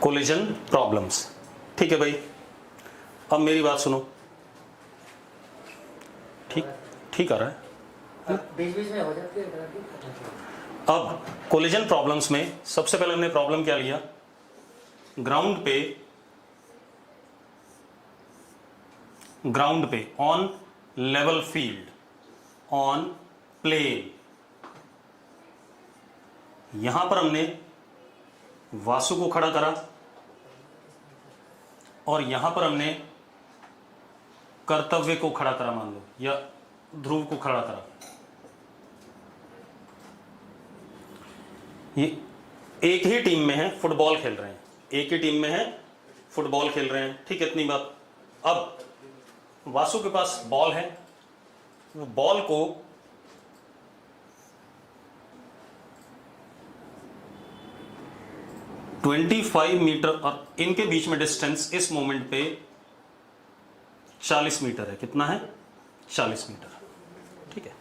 Collision problems. ठीक है भाई, अब मेरी बात सुनो। ठीक ठीक आ रहा है, बीच बीच में हो जाती है। अब कोलिजन प्रॉब्लम्स में सबसे पहले हमने प्रॉब्लम क्या लिया, ग्राउंड पे on level field, on plane, यहां पर हमने वासु को खड़ा करा और यहां पर हमने कर्तव्य को खड़ा करा, मान लो, या ध्रुव को खड़ा करा। ये एक ही टीम में है, फुटबॉल खेल रहे हैं, एक ही टीम में है, फुटबॉल खेल रहे हैं। ठीक है, इतनी बात। अब वासु के पास बॉल है, वो बॉल को (25 मीटर) और इनके बीच में डिस्टेंस इस मोमेंट पे 40 मीटर है। कितना है? 40 मीटर। ठीक है,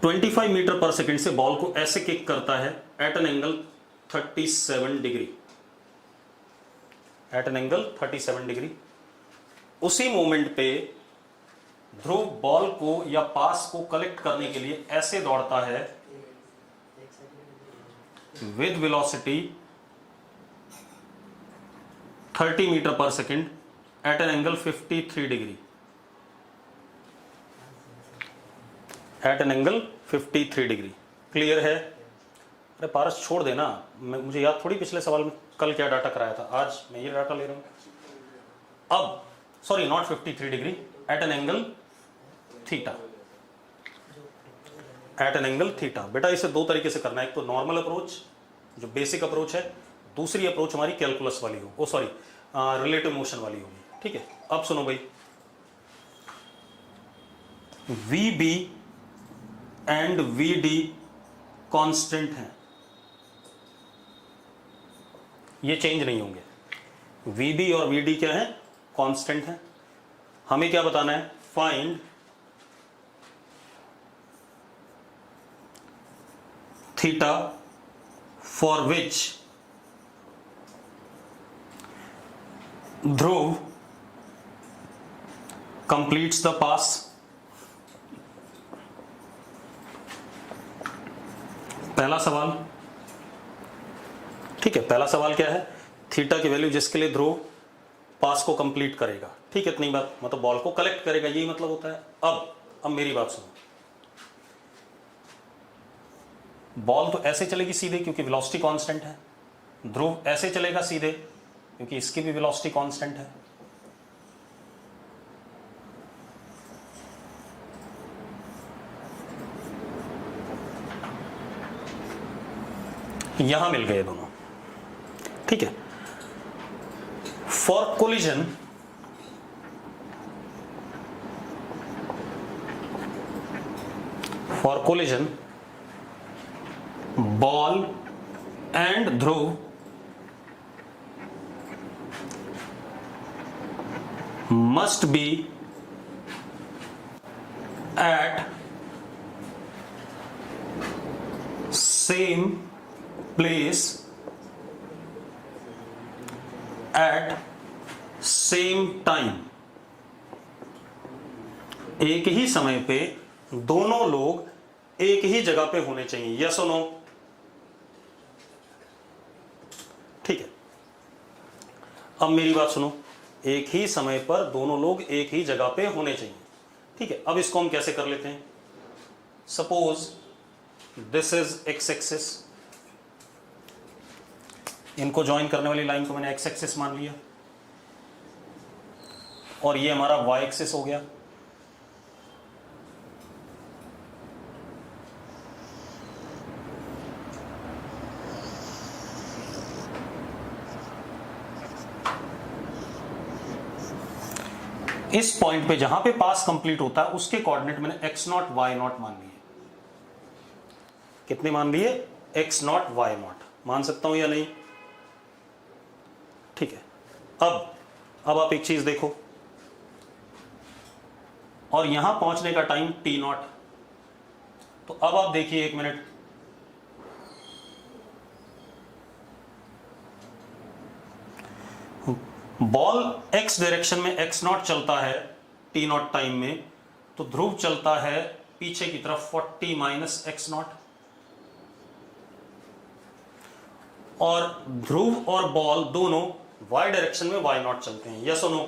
25 मीटर पर सेकेंड से बॉल को ऐसे किक करता है at an angle 37 degree, at an angle 37 degree. उसी मोमेंट पे ध्रुव बॉल को या पास को कलेक्ट करने के लिए ऐसे दौड़ता है with velocity 30 metre per second at an angle 53 degree, at an angle 53 degree. Clear है? अरे पारस छोड़ देना, मुझे याद थोड़ी पिछले सवाल में कल क्या डाटा कराया था, आज मैं ये डाटा ले रहा हूं। अब sorry, not 53 degree, at an angle theta, at an angle theta. बेटा इसे दो तरीके से करना है, एक तो नॉर्मल अप्रोच जो बेसिक अप्रोच है, दूसरी अप्रोच हमारी कैलकुलस वाली हो, ओ सॉरी रिलेटिव मोशन वाली होगी। ठीक है, अब सुनो भाई, V B and V D constant हैं, ये चेंज नहीं होंगे। वी बी और वी डी क्या है? कांस्टेंट है। हमें क्या बताना है? Find theta for which Dhruv completes the pass. पहला सवाल, ठीक है, पहला सवाल क्या है? थीटा की वैल्यू जिसके लिए ध्रुव पास को कंप्लीट करेगा। ठीक है, इतनी बात, मतलब बॉल को कलेक्ट करेगा, यही मतलब होता है। अब मेरी बात सुनो, बॉल तो ऐसे चलेगी सीधे क्योंकि वेलोसिटी कांस्टेंट है, ध्रुव ऐसे चलेगा सीधे क्योंकि इसकी भी वेलोसिटी कांस्टेंट है। यहां मिल गए दोनों। ठीक है, for collision ball and Dhruv must be at same place at same time। एक ही समय पे दोनों लोग एक ही जगह पे होने चाहिए, यस और नो? ठीक है, अब मेरी बात सुनो, एक ही समय पर दोनों लोग एक ही जगह पे होने चाहिए। ठीक है, अब इसको हम कैसे कर लेते हैं? Suppose this is x axis, इनको ज्वाइन करने वाली लाइन को मैंने एक्स एक्सिस मान लिया, और ये हमारा वाई एक्सिस हो गया। इस पॉइंट पे जहां पे पास कंप्लीट होता है उसके कोऑर्डिनेट मैंने x नॉट y नॉट मान लिए। कितने मान लिए? x not y not. मान सकता हूं या नहीं? ठीक है, अब आप एक चीज देखो, और यहां पहुंचने का टाइम t नॉट। तो अब आप देखिए, एक मिनट, बॉल x डायरेक्शन में x नॉट चलता है t नॉट टाइम में, तो ध्रुव चलता है पीछे की तरफ 40 माइनस x नॉट, और ध्रुव और बॉल दोनों y डायरेक्शन में y नॉट चलते हैं। यस और नो?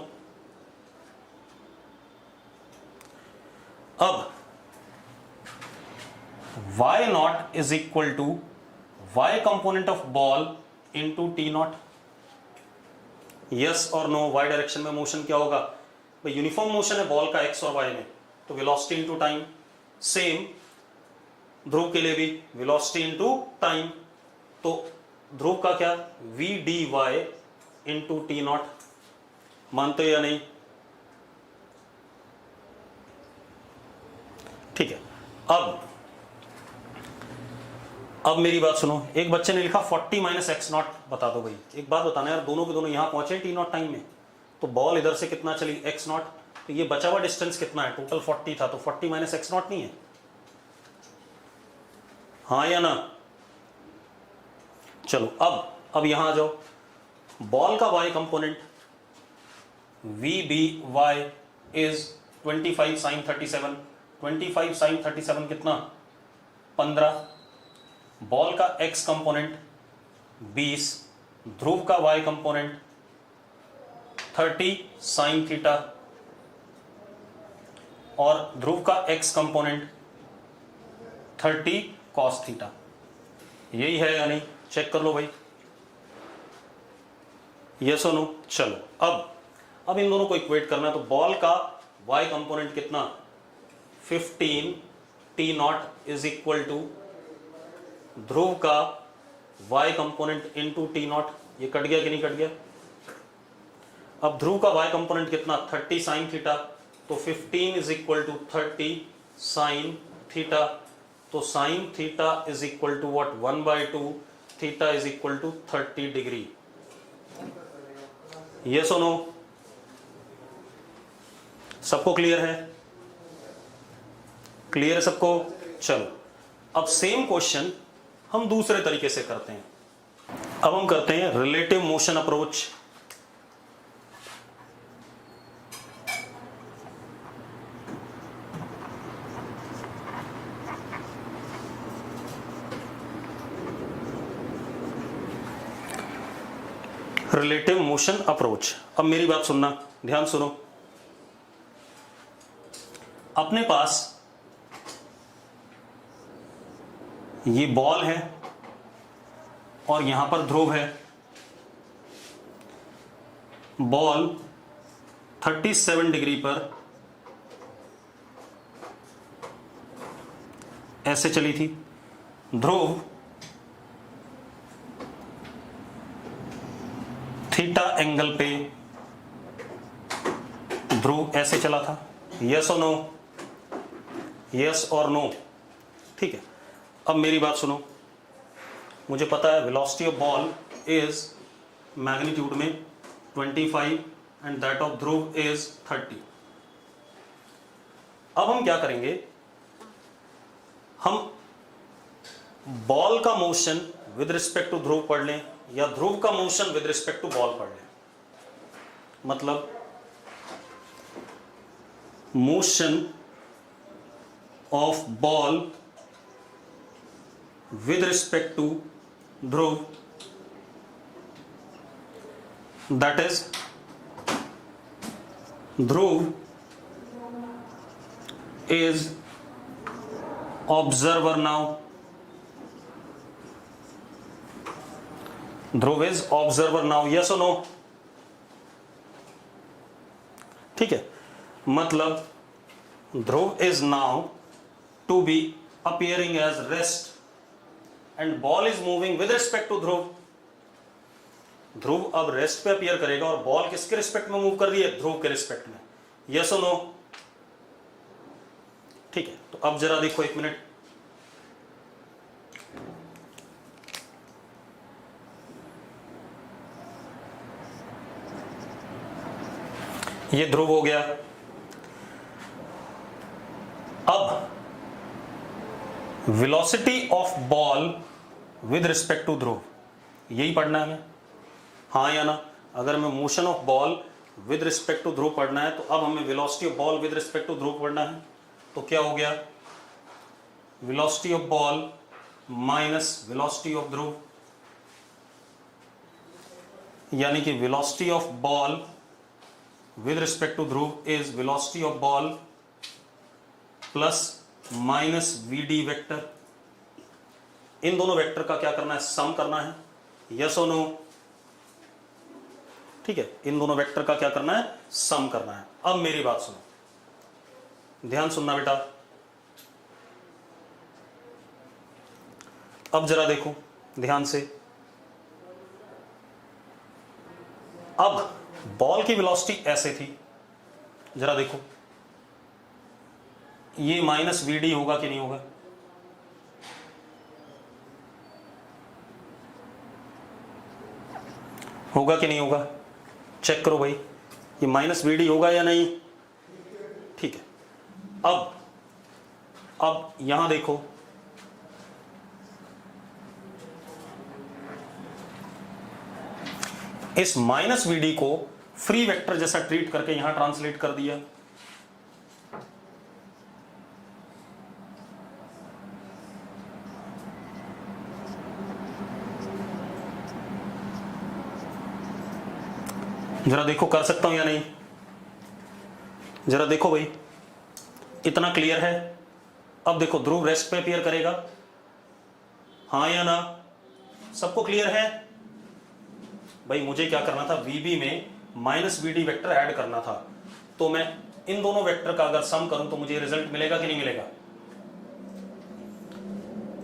अब y naught is equal to y component of ball into T naught. Yes और नो? y डायरेक्शन में मोशन क्या होगा भाई? यूनिफॉर्म मोशन है बॉल का x और y में, तो velocity into time. Same Dhruv के लिए भी वेलोसिटी इंटू टाइम, तो ध्रुव का क्या? v dy into T not. मानते हो या नहीं? ठीक है। अब मेरी बात सुनो। एक बच्चे ने लिखा 40 माइनस एक्स नॉट बता दो भाई। एक बात बताना यार, दोनों के दोनों यहां पहुंचे टी नॉट टाइम में, तो बॉल इधर से कितना चली? एक्स नॉट, तो ये बचा हुआ डिस्टेंस कितना है? टोटल 40 था, तो 40 माइनस एक्स नॉट नहीं है? हाँ या ना? चलो अब यहां आ जाओ। बॉल का y component V B Y is 25 sine 37। 25 sine 37 कितना? 15। बॉल का x कंपोनेंट 20, ध्रुव का y कंपोनेंट 30 साइन थीटा, और ध्रुव का x कंपोनेंट 30 कॉस थीटा। यही है या नहीं? चेक कर लो भाई, यस और नो? चलो अब इन दोनों को इक्वेट करना है। तो बॉल का y कंपोनेंट कितना? 15 T naught is equal to Dhruv का y component into T naught. ये कट गया कि नहीं कट गया? अब ध्रुव का y कंपोनेंट कितना? 30 साइन थीटा, तो 15 is equal to 30 sine theta, तो sine theta is equal to what? 1/2 theta is equal to 30 degree. Yes और नो? सबको क्लियर है? क्लियर है सबको? चलो अब सेम क्वेश्चन हम दूसरे तरीके से करते हैं। अब हम करते हैं relative motion approach. Relative motion approach. अब मेरी बात सुनना, ध्यान सुनो। अपने पास ये बॉल है और यहां पर ध्रुव है। बॉल 37 डिग्री पर ऐसे चली थी, ध्रुव थीटा एंगल पे ध्रुव ऐसे चला था। यस और नो? यस और नो? ठीक है। अब मेरी बात सुनो। मुझे पता है velocity of ball is magnitude में 25 and that of Dhruv is 30। अब हम क्या करेंगे? हम बॉल का motion with respect to Dhruv पढ़ लें, या ध्रुव का motion with respect to ball पढ़ लें। मतलब motion of ball with respect to Dhruv, that is Dhruv is observer now. Dhruv is observer now, yes और नो? ठीक है, मतलब Dhruv is now to B appearing as rest and ball is moving with respect to ध्रुव. ध्रुव अब rest पे appear करेगा और ball किसके respect में मूव कर रही है? ध्रुव के रिस्पेक्ट में, यस और नो? ठीक है, तो अब जरा देखो एक मिनट, ये ध्रुव हो गया। अब velocity of ball with respect to Dhruv, यही पढ़ना है हमें, हाँ या ना? अगर मैं motion of ball with respect to Dhruv पढ़ना है तो अब हमें velocity of ball with respect to Dhruv पढ़ना है। तो क्या हो गया, velocity of ball minus velocity of Dhruv, यानी कि velocity of ball with respect to Dhruv is velocity of ball plus minus V D vector. इन दोनों वेक्टर का क्या करना है, सम करना है, यस और नो। ठीक है, इन दोनों वेक्टर का क्या करना है, सम करना है। अब मेरी बात सुनो, ध्यान सुनना बेटा। अब जरा देखो ध्यान से, अब बॉल की वेलोसिटी ऐसे थी, जरा देखो ये माइनस वीडी होगा कि नहीं होगा, होगा कि नहीं होगा, चेक करो भाई, ये माइनस वीडी होगा या नहीं। ठीक है, अब यहां देखो, इस माइनस वीडी को फ्री वेक्टर जैसा ट्रीट करके यहां ट्रांसलेट कर दिया। जरा देखो कर सकता हूं या नहीं, जरा देखो भाई, इतना क्लियर है। अब देखो ध्रुव रेस्ट पे अपीयर करेगा, हाँ या ना, सबको क्लियर है भाई। मुझे क्या करना था, वीबी में माइनस वीडी वेक्टर ऐड करना था, तो मैं इन दोनों वेक्टर का अगर सम करूं तो मुझे रिजल्ट मिलेगा कि नहीं मिलेगा।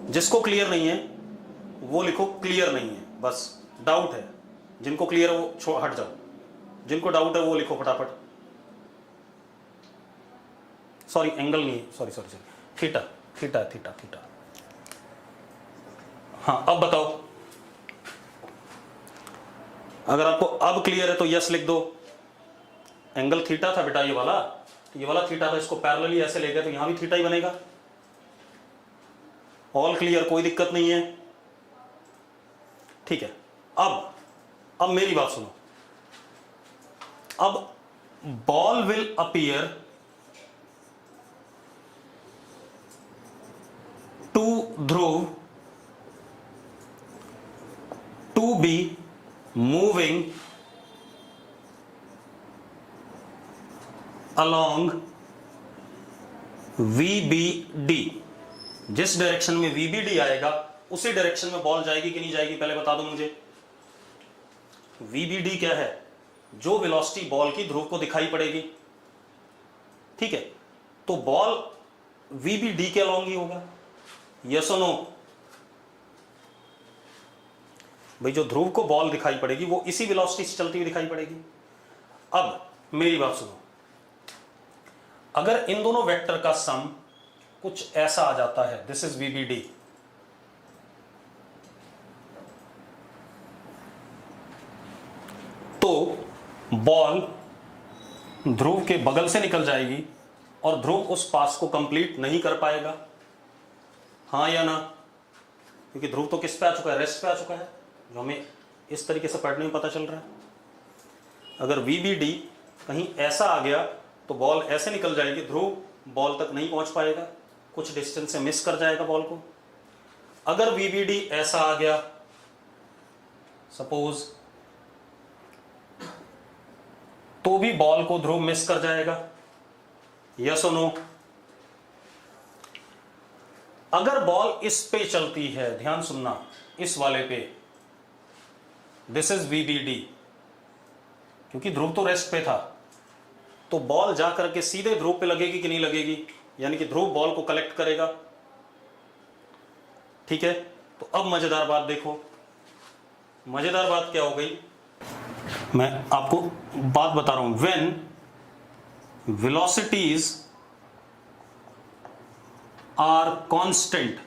जिसको क्लियर नहीं है वो लिखो क्लियर नहीं है, बस डाउट है। जिनको क्लियर है वो हट जाओ, जिनको डाउट है वो लिखो फटाफट। सॉरी एंगल नहीं, sorry sorry sorry, theta theta theta theta. हाँ अब बताओ, अगर आपको अब क्लियर है तो यस लिख दो। एंगल थीटा था बेटा, ये वाला थीटा था, इसको पैरेलली ऐसे ले गए तो यहां भी थीटा ही बनेगा। ऑल क्लियर, कोई दिक्कत नहीं है। ठीक है, अब मेरी बात सुनो। अब ball will appear to Dhruv to be moving along VBD। जिस डायरेक्शन में VBD आएगा उसी डायरेक्शन में बॉल जाएगी कि नहीं जाएगी, पहले बता दो मुझे। VBD क्या है, जो वेलोसिटी बॉल की ध्रुव को दिखाई पड़ेगी। ठीक है, तो बॉल VBD के अलोंग ही होगा, यस और नो। भाई जो ध्रुव को बॉल दिखाई पड़ेगी वो इसी वेलोसिटी से चलती हुई दिखाई पड़ेगी। अब मेरी बात सुनो, अगर इन दोनों वेक्टर का सम कुछ ऐसा आ जाता है, दिस इज VBD, तो बॉल ध्रुव के बगल से निकल जाएगी और ध्रुव उस पास को कंप्लीट नहीं कर पाएगा, हाँ या ना। क्योंकि ध्रुव तो किस पे आ चुका है, रेस्ट पे आ चुका है, जो हमें इस तरीके से पढ़ने में पता चल रहा है। अगर VBD कहीं ऐसा आ गया तो बॉल ऐसे निकल जाएगी, ध्रुव बॉल तक नहीं पहुंच पाएगा, कुछ डिस्टेंस से मिस कर जाएगा बॉल को। अगर VBD ऐसा आ गया सपोज, तो भी बॉल को ध्रुव मिस कर जाएगा, यस और नो। अगर बॉल इस पे चलती है, ध्यान सुनना, इस वाले पे, दिस इज VBD, क्योंकि ध्रुव तो रेस्ट पे था, तो बॉल जाकर के सीधे ध्रुव पे लगेगी कि नहीं लगेगी, यानी कि ध्रुव बॉल को कलेक्ट करेगा। ठीक है, तो अब मजेदार बात देखो। मजेदार बात क्या हो गई, मैं आपको बात बता रहा हूं। When velocities are constant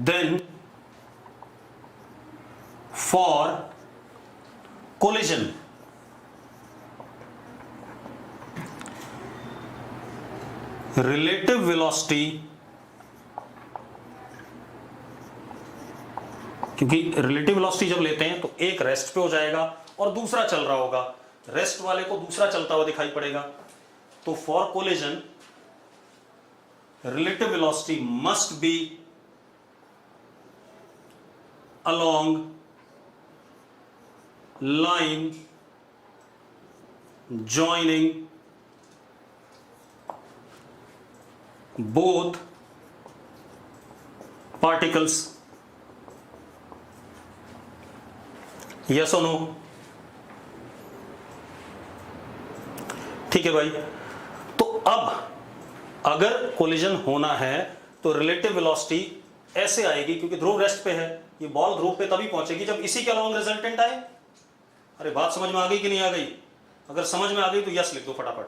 then for collision relative velocity क्योंकि रिलेटिव वेलोसिटी जब लेते हैं तो एक रेस्ट पे हो जाएगा और दूसरा चल रहा होगा, रेस्ट वाले को दूसरा चलता हुआ दिखाई पड़ेगा। तो for collision relative velocity must be along line joining both particles. Yes or no? ठीक है भाई। तो अब अगर कोलिजन होना है तो रिलेटिव वेलोसिटी ऐसे आएगी, क्योंकि ध्रुव रेस्ट पे है, ये बॉल ध्रुव पे तभी पहुंचेगी जब इसी के अलोंग रिजल्टेंट आए। अरे बात समझ में आ गई कि नहीं आ गई? अगर समझ में आ गई तो यस लिख दो फटाफट।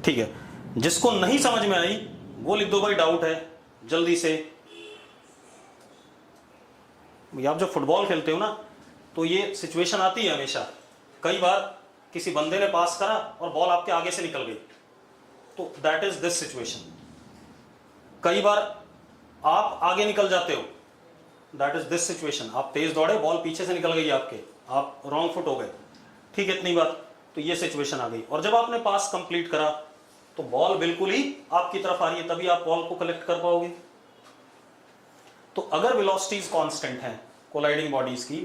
ठीक है, जिसको नहीं समझ में आई वो लिख दो भाई डाउट है, जल्दी से। आप जब फुटबॉल खेलते हो ना तो ये सिचुएशन आती है हमेशा। कई बार किसी बंदे ने पास करा और बॉल आपके आगे से निकल गई, तो दैट इज दिस सिचुएशन। कई बार आप आगे निकल जाते हो, दैट इज दिस सिचुएशन। आप तेज दौड़े, बॉल पीछे से निकल गई आपके, आप रॉन्ग फुट हो गए। ठीक है, इतनी बात, तो ये सिचुएशन आ गई। और जब आपने पास कंप्लीट करा तो बॉल बिल्कुल ही आपकी तरफ आ रही है, तभी आप बॉल को कलेक्ट कर पाओगे। तो अगर वेलोसिटीज कांस्टेंट हैं कोलाइडिंग बॉडीज की,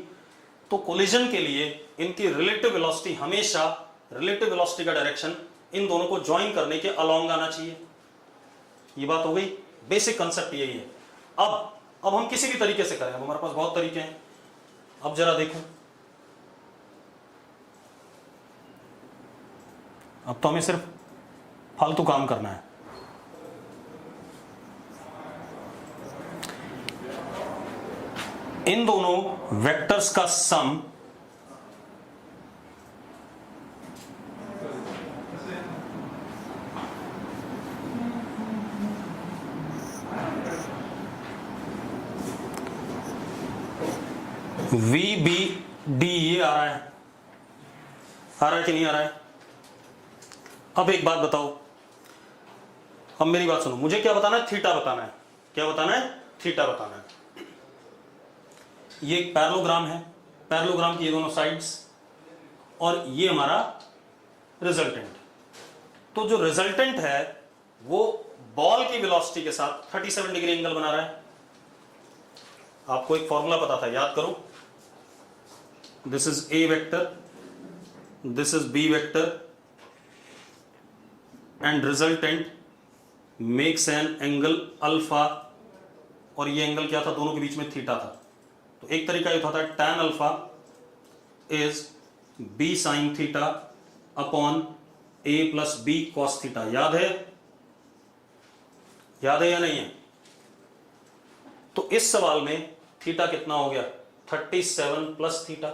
तो कोलिजन के लिए इनकी रिलेटिव वेलोसिटी हमेशा, रिलेटिव वेलोसिटी का डायरेक्शन इन दोनों को ज्वाइन करने के अलोंग आना चाहिए। ये बात हो गई, बेसिक कंसेप्ट यही है। अब हम किसी भी तरीके से करें, अब हमारे पास बहुत तरीके हैं। अब जरा देखो, अब तो हमें सिर्फ फालतू काम करना है। इन दोनों वेक्टर्स का सम वी बी डी, ये आ रहा है कि नहीं आ रहा है? अब एक बात बताओ, अब मेरी बात सुनो, मुझे क्या बताना है? थीटा बताना है। क्या बताना है? थीटा बताना है। ये एक पैरेललोग्राम है, पैरेललोग्राम की ये दोनों साइड्स, और ये हमारा रिजल्टेंट। तो जो रिजल्टेंट है वो बॉल की वेलोसिटी के साथ 37 डिग्री एंगल बना रहा है। आपको एक फॉर्मूला पता था, याद करो। This is A vector, this is B vector, and resultant makes an angle alpha, और ये एंगल क्या था? दोनों के बीच में थीटा था। तो एक तरीका ये था tan alpha is b sin theta upon a plus b cos theta. याद है? याद है या नहीं है? तो इस सवाल में थीटा कितना हो गया? 37 plus theta,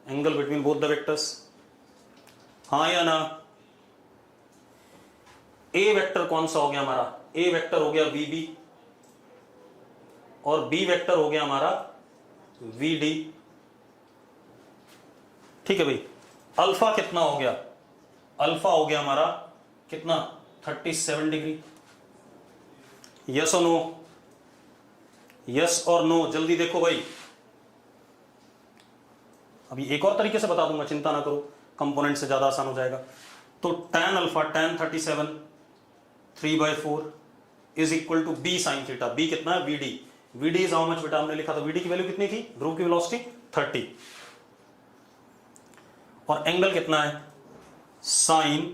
angle between both the vectors. हाँ या ना? ए वेक्टर कौन सा हो गया हमारा? ए वेक्टर हो गया VB, और बी वेक्टर हो गया हमारा VD। ठीक है भाई, अल्फा कितना हो गया? अल्फा हो गया हमारा कितना? 37 डिग्री। यस और नो? यस और नो? जल्दी देखो भाई। अभी एक और तरीके से बता दूंगा, चिंता ना करो, कंपोनेंट से ज्यादा आसान हो जाएगा। तो tan alpha, tan 37 3/4 is equal to b sin theta. b कितना है? VD। VD is how much बेटा? हमने लिखा था VD की वैल्यू कितनी थी? ध्रुव की वेलोसिटी 30, और एंगल कितना है? sin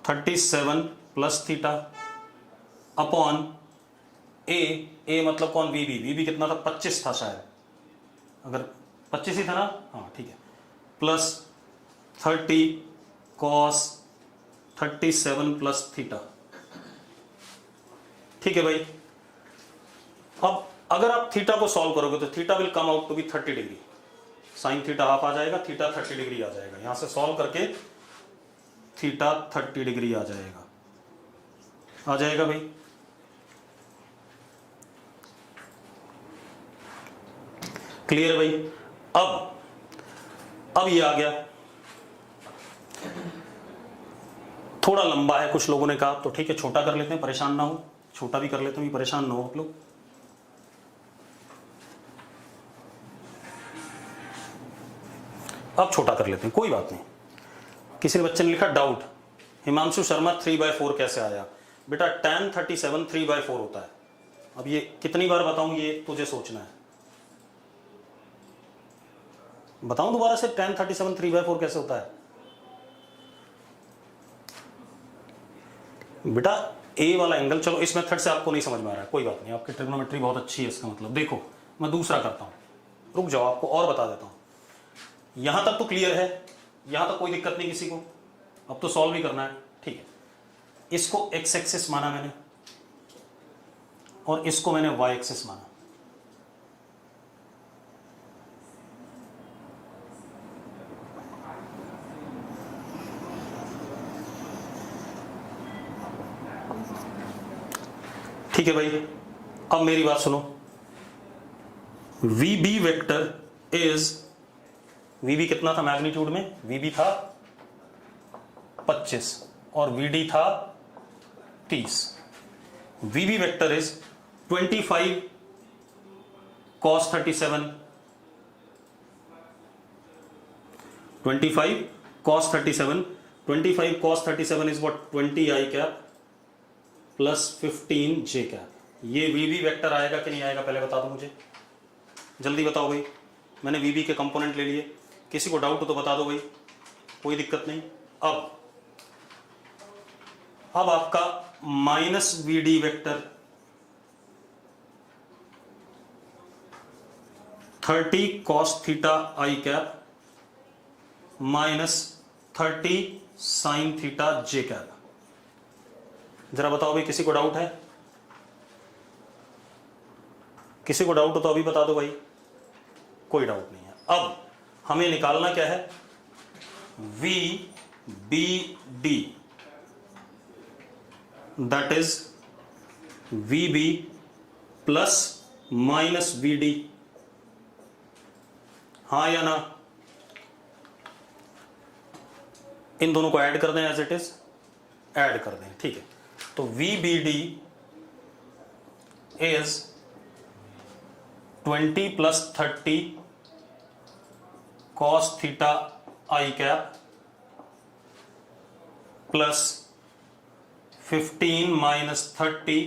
37 plus theta upon a मतलब कौन? VB कितना था? 25 था शायद, अगर 25 ही था ना? हाँ ठीक है, प्लस 30 cos 37 प्लस थीटा। ठीक है भाई। अब अगर आप थीटा को सॉल्व करोगे तो theta will come out to be 30 डिग्री। साइन थीटा हाफ आ जाएगा, थीटा 30 डिग्री आ जाएगा। यहां से सॉल्व करके थीटा 30 डिग्री आ जाएगा। आ जाएगा भाई? क्लियर है भाई? अब ये आ गया। थोड़ा लंबा है, कुछ लोगों ने कहा, तो ठीक है छोटा कर लेते हैं, परेशान ना हो, छोटा भी कर लेते हैं, परेशान ना हो आप लोग। अब छोटा कर लेते हैं, कोई बात नहीं। किसी ने बच्चे ने लिखा डाउट, हिमांशु शर्मा 3/4 कैसे आया? बेटा tan 37 3/4 होता है। अब ये कितनी बार बताऊं, ये तुझे सोचना है। बताऊं दोबारा से tan 37 3/4 कैसे होता है? बेटा ए वाला एंगल, चलो इस मेथड से आपको नहीं समझ में आ रहा है, कोई बात नहीं, आपकी ट्रिग्नोमेट्री बहुत अच्छी है, इसका मतलब देखो मैं दूसरा करता हूं, रुक जाओ आपको और बता देता हूं। यहां तक तो क्लियर है, यहां तक कोई दिक्कत नहीं किसी को, अब तो सॉल्व ही करना है, ठीक है। इसको एक्स एक्सिस माना मैंने और इसको मैंने वाई एक्सिस माना। ठीक है भाई, अब मेरी बात सुनो। VB वेक्टर इज, VB कितना था मैग्नीट्यूड में? VB था 25 और VD था 30। VB vector is 25 cos 37, 25 cos 37, 25 cos 37 is what? 20 I cap plus 15 j cap. ये VB वेक्टर आएगा कि नहीं आएगा पहले बता दो मुझे, जल्दी बताओ भाई। मैंने VB के कंपोनेंट ले लिए, किसी को डाउट हो तो बता दो भाई, कोई दिक्कत नहीं। अब आपका minus VD vector 30 cos theta I cap minus 30 sin theta j cap. जरा बताओ भाई, किसी को डाउट है? किसी को डाउट हो तो अभी बता दो भाई, कोई डाउट नहीं है। अब हमें निकालना क्या है? VBD, that is VB plus minus VD, हाँ या ना? इन दोनों को ऐड कर दें, एज इट इज ऐड कर दें, ठीक है। तो VBD is 20 plus 30 cos theta I cap plus 15 minus 30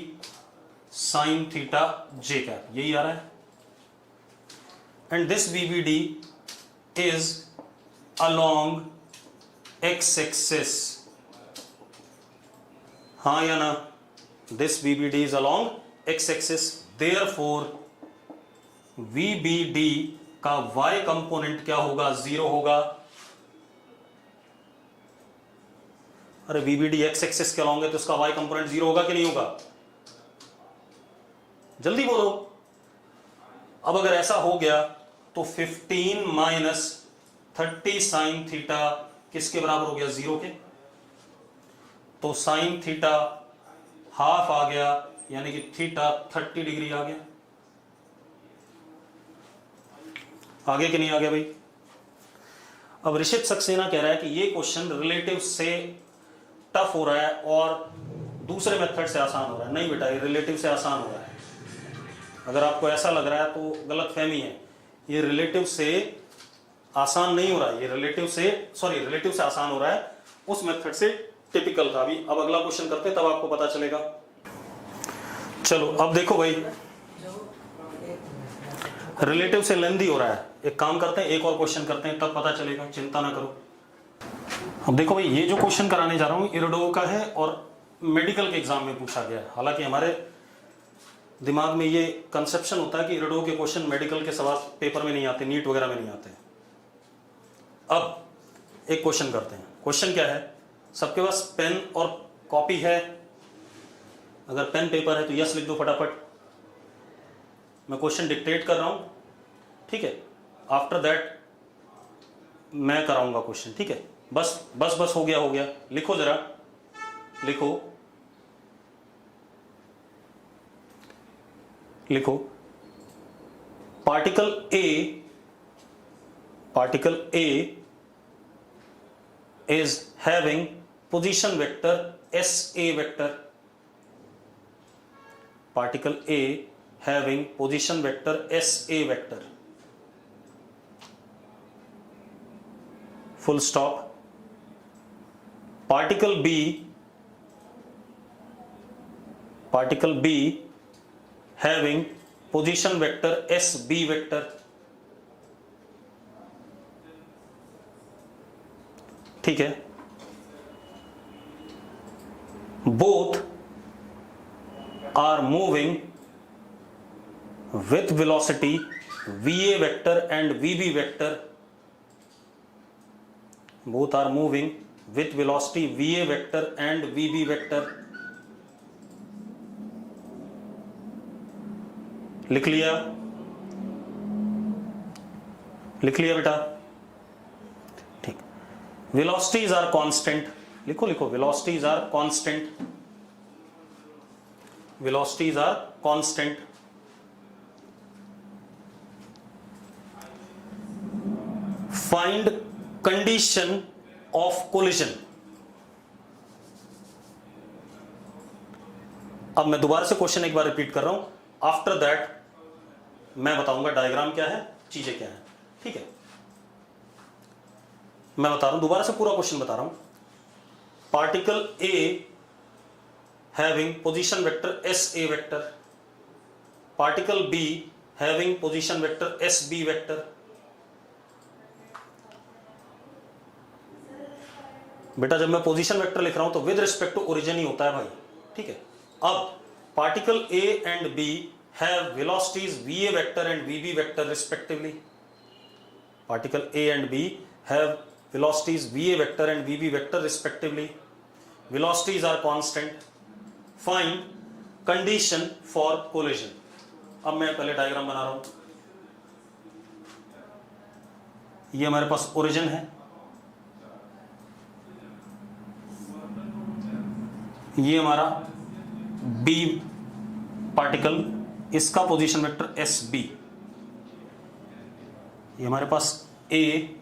sin theta j cap, यही आ रहा है। And this VBD is along x axis, हाँ या ना? This VBD is along x axis, therefore VBD का y कंपोनेंट क्या होगा? 0 होगा। अरे VBD x एक्सिस के along है तो इसका y कंपोनेंट 0 होगा कि नहीं होगा? जल्दी बोलो। अब अगर ऐसा हो गया तो 15 माइनस 30 साइन थीटा किसके बराबर हो गया? 0 के। तो साइन थीटा हाफ आ गया, यानी कि थीटा 30 डिग्री आ गया। आगे कि नहीं आ गया भाई? अब ऋषित सक्सेना कह रहा है कि ये क्वेश्चन रिलेटिव से टफ हो रहा है और दूसरे मेथड से आसान हो रहा है। नहीं बेटा, ये रिलेटिव से आसान हो रहा है। अगर आपको ऐसा लग रहा है तो गलतफहमी है। ये रिलेटिव से आसान नहीं हो रहा है, ये रिलेटिव से आसान हो रहा है, उस मेथड से टिपिकल था। अभी अब अगला क्वेश्चन करते हैं, तब आपको पता चलेगा। चलो अब देखो भाई, रिलेटिव से लेंदी हो रहा है। एक काम करते हैं, एक और क्वेश्चन करते हैं, तब पता चलेगा, चिंता ना करो। अब देखो भाई, ये जो क्वेश्चन कराने जा रहा हूं इरडो का है और मेडिकल के एग्जाम में पूछा गया है। हालांकि हमारे दिमाग में ये कंसेप्शन होता है कि इरडो के क्वेश्चन मेडिकल के सवाल पेपर में नहीं आते, नीट वगैरह में नहीं आते। अब एक क्वेश्चन करते हैं। क्वेश्चन क्या है? सबके पास पेन और कॉपी है? अगर पेन पेपर है तो यस लिख दो फटाफट। मैं क्वेश्चन डिक्टेट कर रहा हूं, ठीक है? आफ्टर दैट मैं कराऊंगा क्वेश्चन, ठीक है? बस हो गया। लिखो जरा, लिखो। Particle A is having position vector S A vector, particle A having position vector S A vector, full stop. Particle B having position vector S B vector, ठीक है. Both are moving with velocity va vector and vb vector, both are moving with velocity va vector and vb vector. लिख लिया बेटा, ठीक. velocities are constant, लिखो velocities are constant, find condition of collision. अब मैं दोबारा से क्वेश्चन एक बार रिपीट कर रहा हूं, आफ्टर दैट मैं बताऊंगा डायग्राम क्या है, चीजें क्या है, ठीक है. मैं बता रहा हूं, दोबारा से पूरा क्वेश्चन बता रहा हूं. Particle A having position vector S A vector, particle B having position vector S B vector. बेटा जब मैं पोजीशन वेक्टर लिख रहा हूं तो विद रिस्पेक्ट टू ओरिजिन ही होता है भाई, ठीक है. अब particle A and B have velocities va vector and vb vector respectively. Particle A and B have velocities va vector and vb vector respectively. velocities are constant. Find condition for collision. अब मैं पहले diagram बना रहा हूं. ये हमारे पास origin है, ये हमारा बी पार्टिकल, इसका पोजीशन वेक्टर एस बी. ये हमारे पास ए,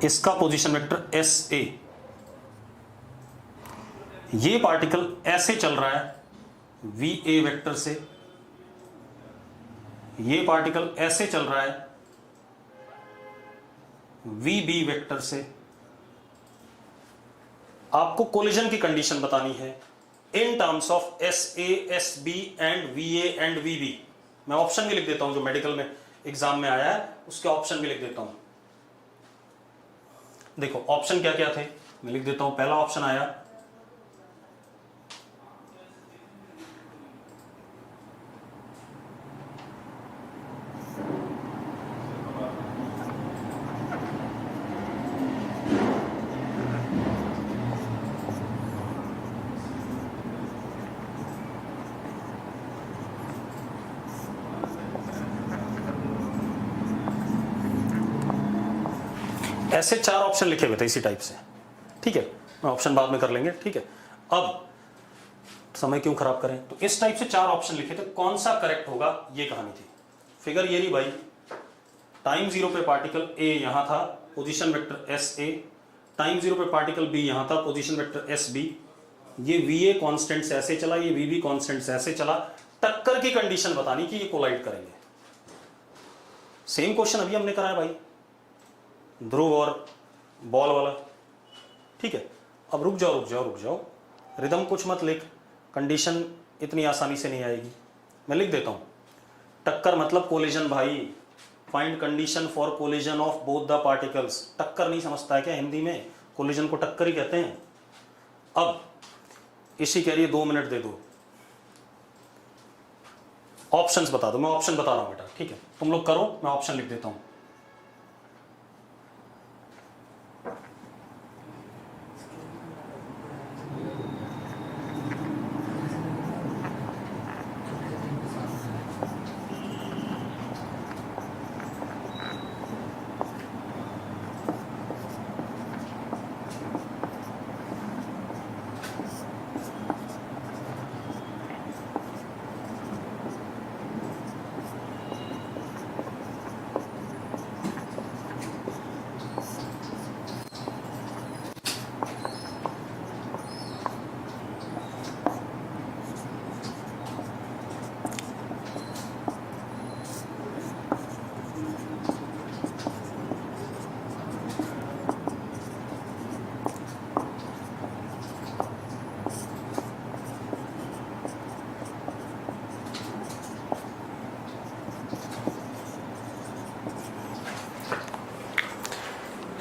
इसका पोजीशन वेक्टर एस ए. ये पार्टिकल ऐसे चल रहा है वी ए वेक्टर से, ये पार्टिकल ऐसे चल रहा है वी बी वेक्टर से. आपको कोलिजन की कंडीशन बतानी है in terms of S A S B and V A and V B. मैं ऑप्शन भी लिख देता हूं, जो मेडिकल में एग्जाम में आया है उसके ऑप्शन भी लिख देता हूं. देखो ऑप्शन क्या क्या थे, मैं लिख देता हूं. पहला ऑप्शन आया ऐसे 4 ऑप्शन लिखे हुए थे इसी टाइप से, ठीक है. मैं ऑप्शन बाद में कर लेंगे, ठीक है. अब समय क्यों खराब करें, तो इस टाइप से 4 ऑप्शन लिखे थे, कौन सा करेक्ट होगा ये कहानी थी. फिगर ये रही भाई, टाइम 0 पे पार्टिकल ए यहां था, पोजीशन वेक्टर एस ए. टाइम 0 पे पार्टिकल बी यहां था, पोजीशन वेक्टर एस बी. ये वी ए कॉन्स्टेंट से ऐसे चला, ये वी बी कॉन्स्टेंट से ऐसे चला. टक्कर की कंडीशन बतानी कि ये कोलाइड करेंगे. सेम क्वेश्चन अभी हमने कराया भाई, ध्रुव और बॉल वाला, ठीक है. अब रुक जाओ, रिदम कुछ मत लिख, कंडीशन इतनी आसानी से नहीं आएगी. मैं लिख देता हूं, टक्कर मतलब कोलिजन भाई. Find condition for collision of both the particles. टक्कर नहीं समझता है क्या हिंदी में, कोलिजन को टक्कर ही कहते हैं. अब इसी के लिए 2 मिनट दे दो, ऑप्शंस बता दो. मैं ऑप्शन बता रहा हूं बेटा, ठीक है. तुम लोग करो, मैं ऑप्शन लिख देता हूं.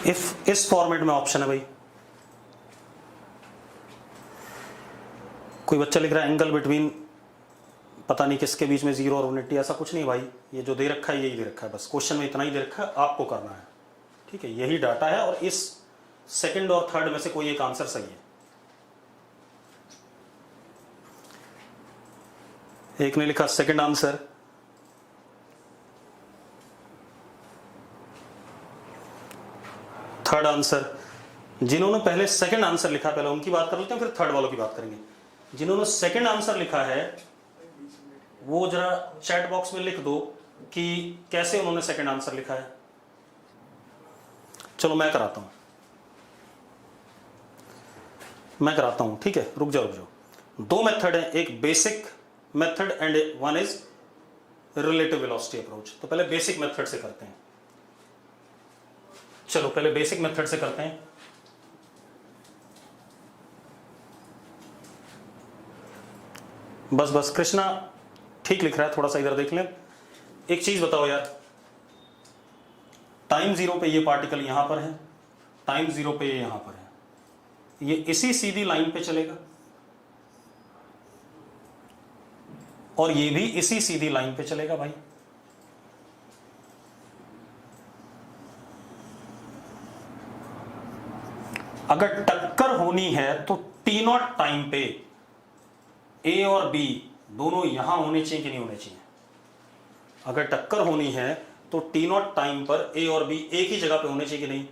इफ इस फॉर्मेट में ऑप्शन है भाई, कोई बच्चा लिख रहा है एंगल बिटवीन पता नहीं किसके बीच में 0 और 180, ऐसा कुछ नहीं भाई, ये जो दे रखा है यही दे रखा है, बस क्वेश्चन में इतना ही दे रखा है, आपको करना है, ठीक है, यही डाटा है और इस सेकंड और थर्ड में से कोई एक आंसर सही है। एक ने लिखा सेकंड आंसर, थर्ड आंसर। जिन्होंने पहले सेकंड आंसर लिखा पहले उनकी बात कर लेते हैं, फिर थर्ड वालों की बात करेंगे। जिन्होंने सेकंड आंसर लिखा है वो जरा चैट बॉक्स में लिख दो कि कैसे उन्होंने सेकंड आंसर लिखा है। चलो मैं कराता हूं, ठीक है, रुक जाओ। दो मेथड है, एक basic method and one is relative velocity approach. तो पहले बेसिक मेथड से करते हैं। चलो पहले बेसिक मेथड से करते हैं। बस कृष्णा ठीक लिख रहा है, थोड़ा सा इधर देख लें। एक चीज बताओ यार, टाइम 0 पे ये पार्टिकल यहां पर है, टाइम 0 पे ये यहां पर है, ये इसी सीधी लाइन पे चलेगा और ये भी इसी सीधी लाइन पे चलेगा भाई। अगर टक्कर होनी है तो T0 टाइम पे A और B दोनों यहां होने चाहिए कि नहीं होने चाहिए? अगर टक्कर होनी है तो T0 टाइम पर A और B एक ही जगह पे होने चाहिए कि नहीं?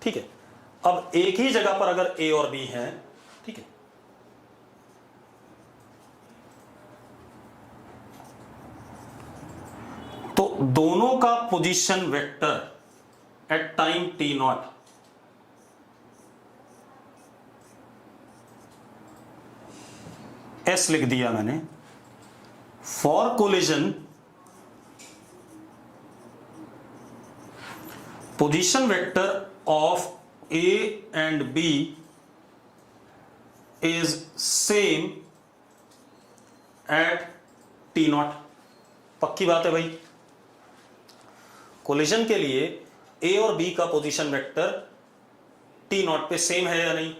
ठीक है, अब एक ही जगह पर अगर A और B हैं, ठीक है, तो दोनों का position vector at time T0 S लिख दिया मैंने। For collision position vector of A and B is same at T0। पक्की बात है भाई, कोलिजन के लिए A और B का पोजीशन वेक्टर T0 पे सेम है या नहीं?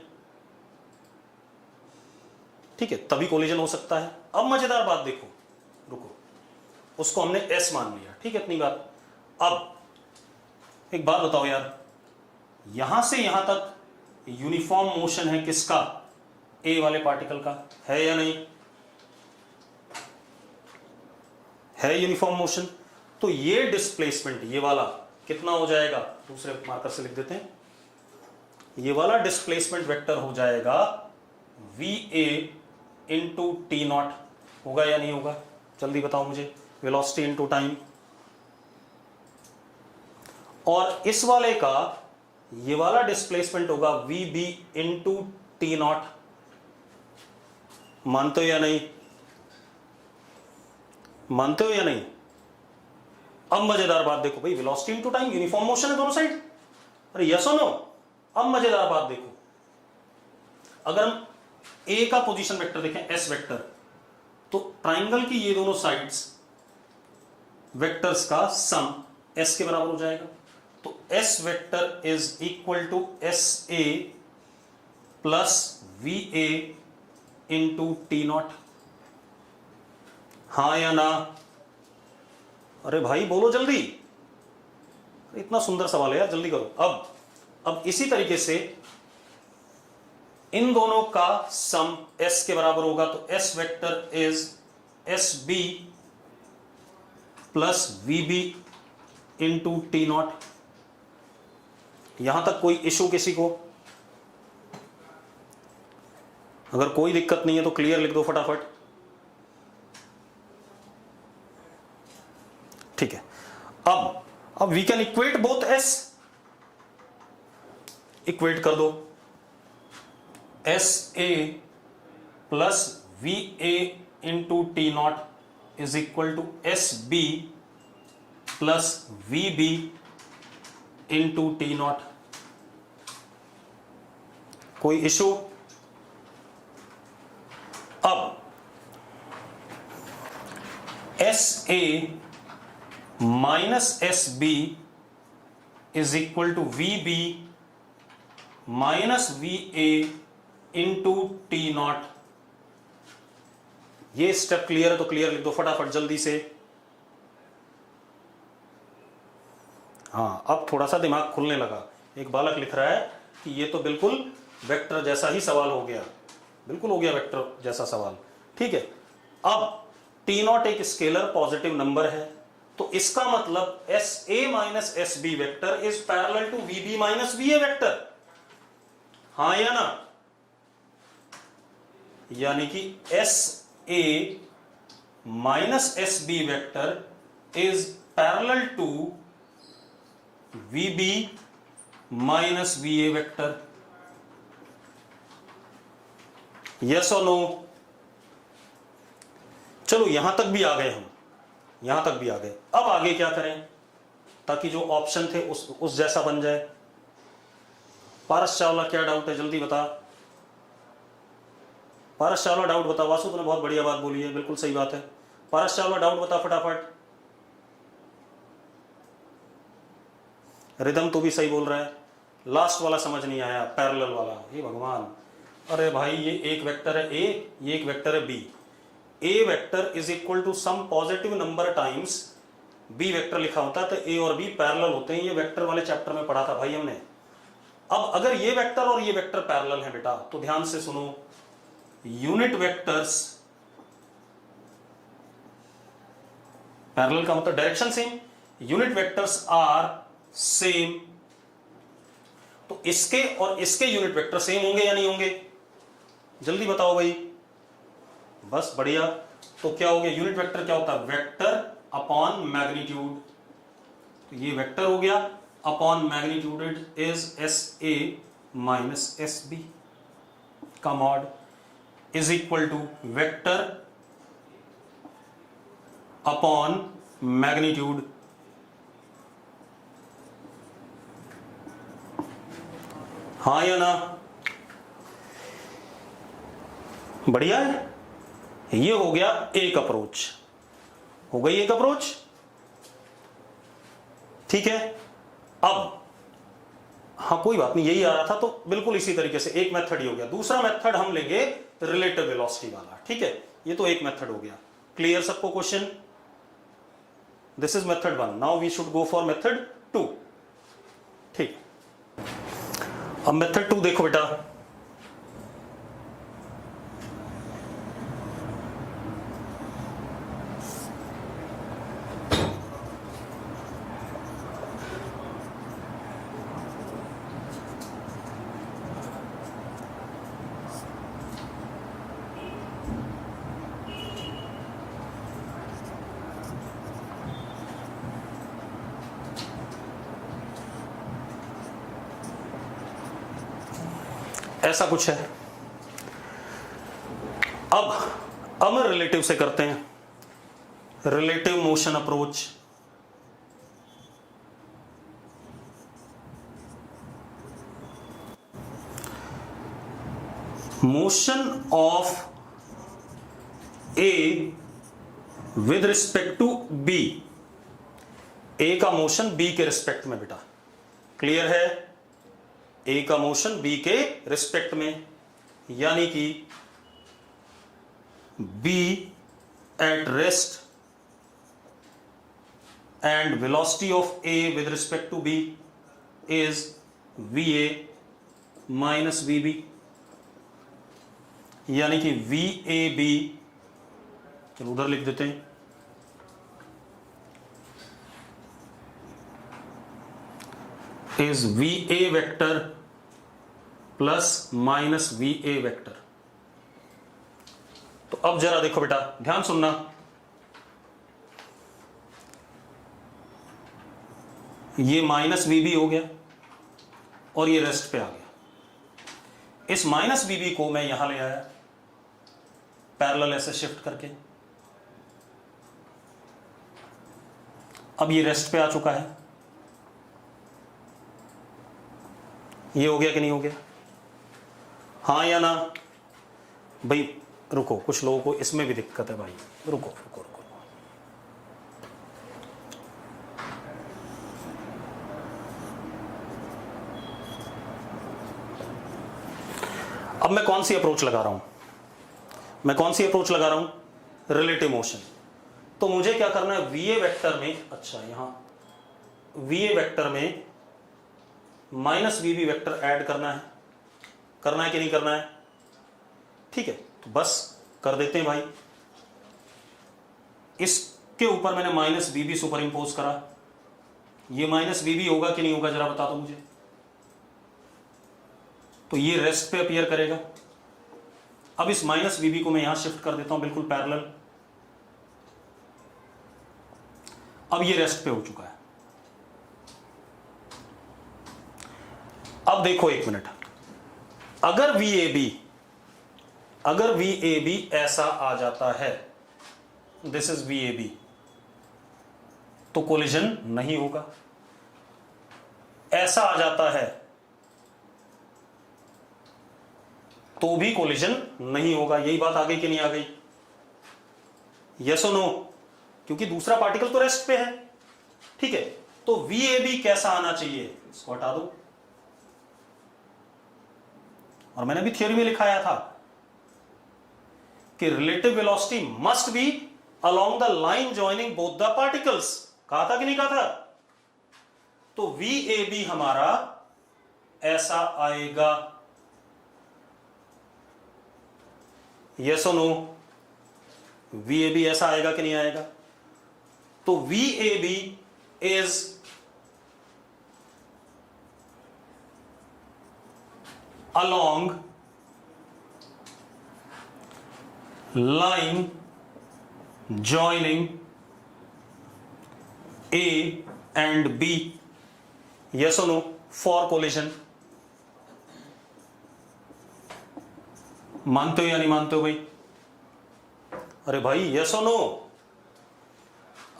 ठीक है, तभी कोलिजन हो सकता है। अब मजेदार बात देखो, रुको, उसको हमने S मान लिया, ठीक है, इतनी बात। अब एक बात बताओ यार, यहां से यहां तक यूनिफॉर्म मोशन है किसका? A वाले पार्टिकल का, है या नहीं? है यूनिफॉर्म मोशन। तो ये डिस्प्लेसमेंट, ये वाला कितना हो जाएगा? दूसरे मार्कर से लिख देते हैं। ये वाला डिस्प्लेसमेंट वेक्टर हो जाएगा VA इंटू T0। होगा या नहीं होगा? जल्दी बताओ मुझे। Velocity into time. और इस वाले का ये वाला डिस्प्लेसमेंट होगा VB इंटू T0। मानते हो या नहीं? मानते हो या नहीं? अब मजेदार बात देखो भाई, velocity into time, uniform motion है दोनों साइड। अरे यस और नो? अब मजेदार बात देखो, अगर हम A का पोजीशन वेक्टर देखें, S वेक्टर, तो ट्राइंगल की ये दोनों साइड्स वेक्टर्स का सम S के बराबर हो जाएगा। तो S vector is equal to SA plus VA into T0। हाँ या ना? अरे भाई बोलो जल्दी, इतना सुंदर सवाल है यार, जल्दी करो। अब इसी तरीके से इन दोनों का सम S के बराबर होगा, तो S vector is SB plus VB into T0। यहां तक कोई इशू किसी को? अगर कोई दिक्कत नहीं है तो क्लियर लिख दो फटाफट। ठीक है, अब we can equate both S। Equate कर दो, SA plus VA into T0 is equal to SB plus VB into T0। कोई इशू? अब SA minus SB is equal to V B minus V A into T naught. ये step clear है तो clear लिख दो फटाफट जल्दी से। हाँ, अब थोड़ा सा दिमाग खुलने लगा। एक बालक लिख रहा है कि ये तो बिल्कुल वेक्टर जैसा ही सवाल हो गया, बिल्कुल हो गया वेक्टर जैसा सवाल। ठीक है, अब टी नॉट एक स्केलर पॉजिटिव नंबर है, तो इसका मतलब S A minus S B vector is parallel to V B minus V A vector. हाँ या ना? यानी कि S A minus S B vector is parallel to V B minus V A vector. Yes और no? चलो यहां तक भी आ गए हम, यहां तक भी आ गए। अब आगे क्या करें ताकि जो ऑप्शन थे उस जैसा बन जाए। पारस चावला क्या डाउट है, जल्दी बता। पारस चावला डाउट बता। वासु तूने बहुत बढ़िया बात बोली है, बिल्कुल सही बात है। पारस चावला डाउट बता फटाफट। रिदम तो भी सही बोल रहा है। लास्ट वाला समझ नहीं आया, पैरेलल वाला। हे भगवान, अरे भाई ये एक वेक्टर है ए, ये एक वेक्टर है B. A vector is equal to some positive number times B vector लिखा होता है, तो ए और बी पैरेलल होते हैं। ये वेक्टर वाले चैप्टर में पढ़ा था भाई हमने। अब अगर ये वेक्टर और ये वेक्टर पैरेलल है बेटा, तो ध्यान से सुनो, यूनिट वेक्टर्स पैरेलल का मतलब direction same, unit vectors are same. तो इसके और इसके यूनिट वेक्टर सेम होंगे या नहीं होंगे? जल्दी बताओ भाई। बस बढ़िया। तो क्या हो गया, यूनिट वेक्टर क्या होता है? Vector upon magnitude. तो ये वेक्टर हो गया upon magnitude is S A minus S B का mod is equal to vector upon magnitude. हाँ या ना? बढ़िया है। ये हो गया एक अप्रोच, हो गई एक अप्रोच। ठीक है, अब हाँ कोई बात नहीं, यही आ रहा था तो बिल्कुल इसी तरीके से एक मेथड ही हो गया। दूसरा मेथड हम लेंगे रिलेटिव वेलोसिटी वाला। ठीक है, ये तो एक मेथड हो गया। क्लियर सबको question? This is method 1। Now we should go for method 2। ठीक, अब मेथड 2 देखो बेटा। ऐसा कुछ है। अब हम रिलेटिव से करते हैं, relative motion approach. Motion of A with respect to B. A का मोशन बी के रिस्पेक्ट में बेटा, क्लियर है? ए का मोशन बी के रिस्पेक्ट में, यानी कि B at rest and velocity of A with respect to B is V A minus V B, यानी कि वी ए बी, चलो उधर लिख देते हैं, is V A vector plus minus V A vector. तो अब जरा देखो बेटा, ध्यान सुनना। ये माइनस वी बी हो गया और ये रेस्ट पे आ गया। इस माइनस वी बी को मैं यहां ले आया पैरेलल ऐसे शिफ्ट करके। अब ये रेस्ट पे आ चुका है। ये हो गया कि नहीं हो गया? हाँ या ना? भाई रुको, कुछ लोगों को इसमें भी दिक्कत है भाई। रुको रुको रुको, अब मैं कौन सी अप्रोच लगा रहा हूं, मैं कौन सी अप्रोच लगा रहा हूं, रिलेटिव मोशन। तो मुझे क्या करना है, वीए वेक्टर में, अच्छा यहां वीए वेक्टर में माइनस वीबी वेक्टर ऐड करना है कि नहीं करना है? ठीक है, तो बस कर देते हैं भाई। इसके ऊपर मैंने माइनस वीबी सुपर इंपोज करा, ये माइनस वीबी होगा कि नहीं होगा जरा बता दो मुझे। तो ये रेस्ट पे अपीयर करेगा। अब इस माइनस वीबी को मैं यहां शिफ्ट कर देता हूं बिल्कुल पैरेलल। अब ये रेस्ट पे हो चुका है। अब देखो एक मिनट, अगर VAB ऐसा आ जाता है, दिस इज VAB, तो कोलिजन नहीं होगा। ऐसा आ जाता है तो भी कोलिजन नहीं होगा। यही बात आ गई कि नहीं आ गई? यस और नो? क्योंकि दूसरा पार्टिकल तो रेस्ट पे है। ठीक है, तो VAB कैसा आना चाहिए, इसको हटा दो। और मैंने भी थ्योरी में लिखाया था कि relative velocity must be along the line joining both the particles. कहा था कि नहीं कहा था? तो VAB हमारा ऐसा आएगा, यस और नो? VAB ऐसा आएगा कि नहीं आएगा? तो VAB is along line joining A and B, yes or no, for collision। मानते हो या नहीं मानते हो भाई? अरे भाई यस और नो?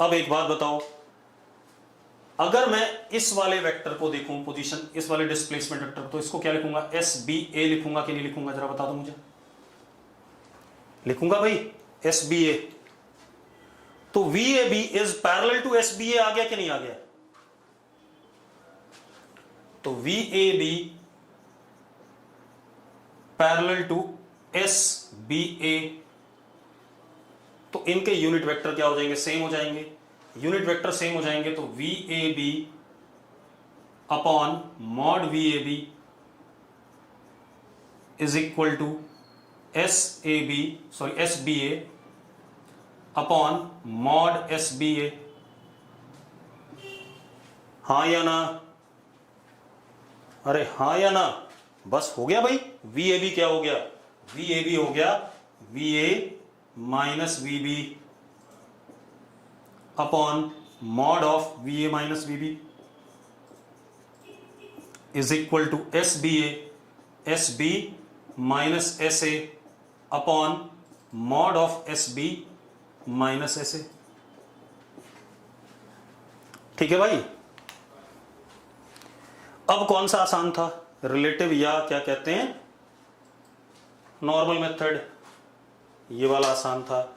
अब एक बात बताओ, अगर मैं इस वाले वेक्टर को देखूं पोजीशन, इस वाले डिस्प्लेसमेंट वेक्टर, तो इसको क्या लिखूंगा, SBA लिखूंगा कि नहीं लिखूंगा जरा बता दो मुझे। लिखूंगा भाई SBA। तो VAB is parallel to SBA आ गया कि नहीं आ गया? तो VAB पैरेलल टू SBA, तो इनके यूनिट वेक्टर क्या हो जाएंगे, सेम हो जाएंगे। यूनिट वेक्टर सेम हो जाएंगे तो VAB upon mod VAB is equal to SBA upon mod SBA। हाँ या ना? अरे हाँ या ना? बस हो गया भाई। VAB क्या हो गया? VAB हो गया VA minus VB upon mod of VA minus VB is equal to SB minus SA upon mod of SB minus SA। ठीक है भाई? अब कौन सा आसान था, रिलेटिव या क्या कहते हैं, नॉर्मल मेथड? ये वाला आसान था।